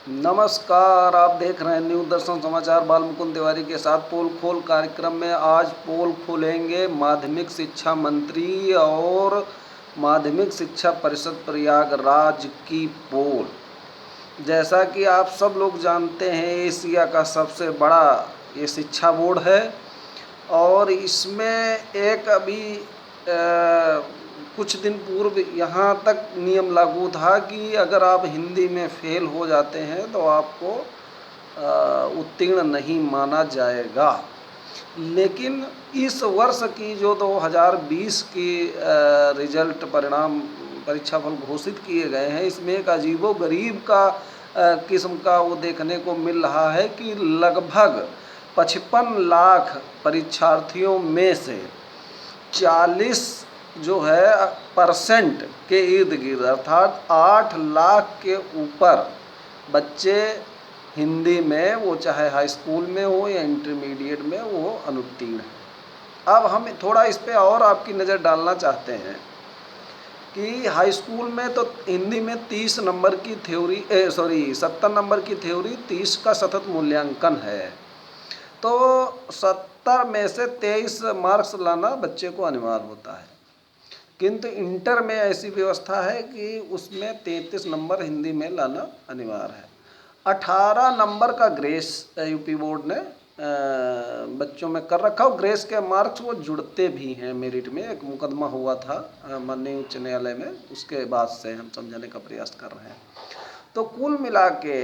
नमस्कार, आप देख रहे हैं न्यू दर्शन समाचार। बाल मुकुंद तिवारी के साथ पोल खोल कार्यक्रम में आज पोल खोलेंगे माध्यमिक शिक्षा मंत्री और माध्यमिक शिक्षा परिषद प्रयागराज की पोल। जैसा कि आप सब लोग जानते हैं, एशिया का सबसे बड़ा ये शिक्षा बोर्ड है और इसमें एक अभी कुछ दिन पूर्व यहाँ तक नियम लागू था कि अगर आप हिंदी में फेल हो जाते हैं तो आपको उत्तीर्ण नहीं माना जाएगा। लेकिन इस वर्ष की जो 2020 की रिजल्ट परिणाम परीक्षाफल घोषित किए गए हैं, इसमें एक अजीबोगरीब का किस्म का वो देखने को मिल रहा है कि लगभग 55 लाख परीक्षार्थियों में से 40 जो है % के इर्द गिर्द अर्थात 8 लाख के ऊपर बच्चे हिंदी में, वो चाहे हाई स्कूल में हो या इंटरमीडिएट में, वो अनुत्तीर्ण है। अब हम थोड़ा इस पे और आपकी नज़र डालना चाहते हैं कि हाई स्कूल में तो हिंदी में 30 नंबर की थ्योरी 70 नंबर की थ्योरी, 30 का सतत मूल्यांकन है। तो 70 में से 23 मार्क्स लाना बच्चे को अनिवार्य होता है, किंतु इंटर में ऐसी व्यवस्था है कि उसमें 33 नंबर हिंदी में लाना अनिवार्य है। 18 नंबर का ग्रेस यूपी बोर्ड ने बच्चों में कर रखा। ग्रेस के मार्क्स वो जुड़ते भी हैं मेरिट में। एक मुकदमा हुआ था माननीय उच्च न्यायालय में, उसके बाद से हम समझाने का प्रयास कर रहे हैं। तो कुल मिला के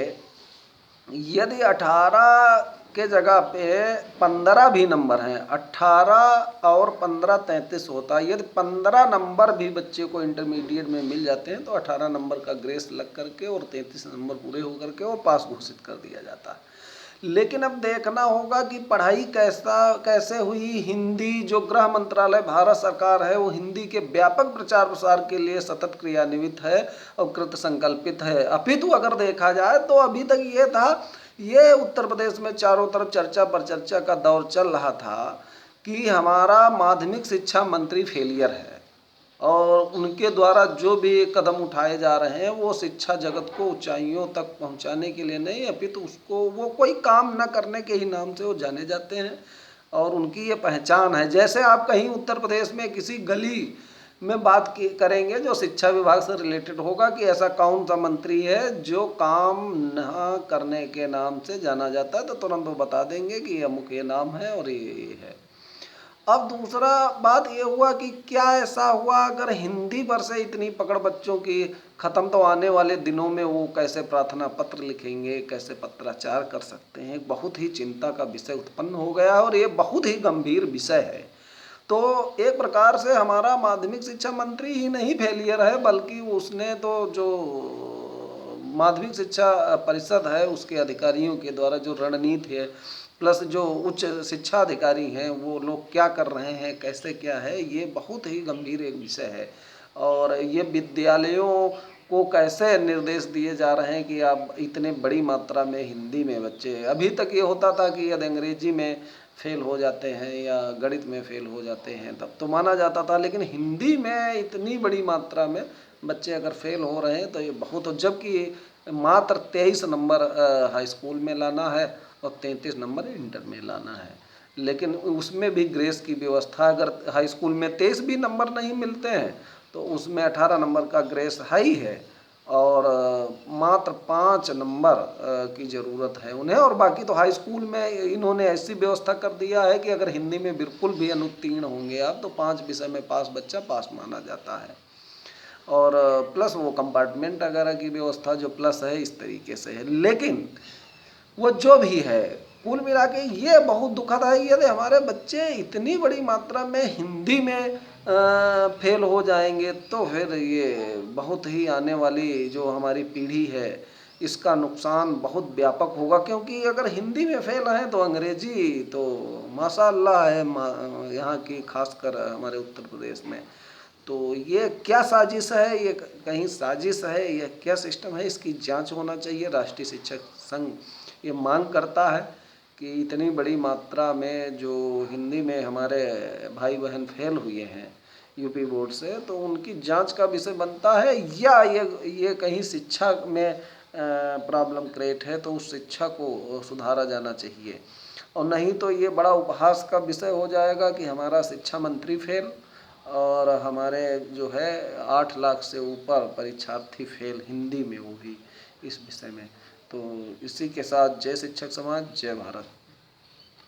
यदि 18 के जगह पे 15 भी नंबर हैं, 18 और 15 33 होता है। यदि 15 नंबर भी बच्चे को इंटरमीडिएट में मिल जाते हैं तो 18 नंबर का ग्रेस लग करके और 33 नंबर पूरे होकर के वो पास घोषित कर दिया जाता है। लेकिन अब देखना होगा कि पढ़ाई कैसे हुई। हिंदी जो गृह मंत्रालय भारत सरकार है, वो हिंदी के व्यापक प्रचार प्रसार के लिए सतत क्रियान्वित है और कृत संकल्पित है। अपितु अगर देखा जाए तो अभी तक ये था, ये उत्तर प्रदेश में चारों तरफ चर्चा पर चर्चा का दौर चल रहा था कि हमारा माध्यमिक शिक्षा मंत्री फेलियर है और उनके द्वारा जो भी कदम उठाए जा रहे हैं वो शिक्षा जगत को ऊंचाइयों तक पहुंचाने के लिए नहीं, अपितु उसको वो कोई काम न करने के ही नाम से वो जाने जाते हैं और उनकी ये पहचान है। जैसे आप कहीं उत्तर प्रदेश में किसी गली में बात करेंगे जो शिक्षा विभाग से रिलेटेड होगा कि ऐसा कौन सा मंत्री है जो काम न करने के नाम से जाना जाता है, तो तुरंत वो बता देंगे कि अमुक ये नाम है और ये है। अब दूसरा बात ये हुआ कि क्या ऐसा हुआ अगर हिंदी पर से इतनी पकड़ बच्चों की ख़त्म, तो आने वाले दिनों में वो कैसे प्रार्थना पत्र लिखेंगे, कैसे पत्राचार कर सकते हैं। बहुत ही चिंता का विषय उत्पन्न हो गया और ये बहुत ही गंभीर विषय है। तो एक प्रकार से हमारा माध्यमिक शिक्षा मंत्री ही नहीं फेलियर है, बल्कि उसने तो जो माध्यमिक शिक्षा परिषद है उसके अधिकारियों के द्वारा जो रणनीति है, प्लस जो उच्च शिक्षा अधिकारी हैं वो लोग क्या कर रहे हैं, कैसे क्या है, ये बहुत ही गंभीर एक विषय है। और ये विद्यालयों को कैसे निर्देश दिए जा रहे हैं कि आप इतने बड़ी मात्रा में हिंदी में बच्चे, अभी तक ये होता था कि यदि अंग्रेजी में फेल हो जाते हैं या गणित में फेल हो जाते हैं तब तो माना जाता था, लेकिन हिंदी में इतनी बड़ी मात्रा में बच्चे अगर फेल हो रहे हैं तो ये बहुत हो। जबकि मात्र 23 नंबर हाई स्कूल में लाना है और 33 नंबर इंटर में लाना है, लेकिन उसमें भी ग्रेस की व्यवस्था, अगर हाई स्कूल में 23 भी नंबर नहीं मिलते हैं तो उसमें 18 नंबर का ग्रेस है ही है और मात्र 5 नंबर की ज़रूरत है उन्हें। और बाकी तो हाई स्कूल में इन्होंने ऐसी व्यवस्था कर दिया है कि अगर हिंदी में बिल्कुल भी अनुत्तीर्ण होंगे आप तो 5 विषय में पास बच्चा पास माना जाता है। और प्लस वो कंपार्टमेंट वगैरह की व्यवस्था जो प्लस है इस तरीके से है। लेकिन वो जो भी है, कुल मिला के ये बहुत दुखद है। यदि हमारे बच्चे इतनी बड़ी मात्रा में हिंदी में फेल हो जाएंगे तो फिर ये बहुत ही आने वाली जो हमारी पीढ़ी है इसका नुकसान बहुत व्यापक होगा। क्योंकि अगर हिंदी में फेल हैं तो अंग्रेजी तो माशाअल्लाह है यहाँ की, खासकर हमारे उत्तर प्रदेश में। तो ये क्या साजिश है, ये कहीं साजिश है, ये क्या सिस्टम है, इसकी जांच होना चाहिए। राष्ट्रीय शिक्षक संघ ये मांग करता है कि इतनी बड़ी मात्रा में जो हिंदी में हमारे भाई बहन फेल हुए हैं यूपी बोर्ड से, तो उनकी जांच का विषय बनता है। या ये कहीं शिक्षा में प्रॉब्लम क्रिएट है, तो उस शिक्षा को सुधारा जाना चाहिए। और नहीं तो ये बड़ा उपहास का विषय हो जाएगा कि हमारा शिक्षा मंत्री फेल और हमारे जो है 8 लाख से ऊपर परीक्षार्थी फेल, हिंदी में, वो भी इस विषय में। तो इसी के साथ जय शिक्षक समाज, जय भारत।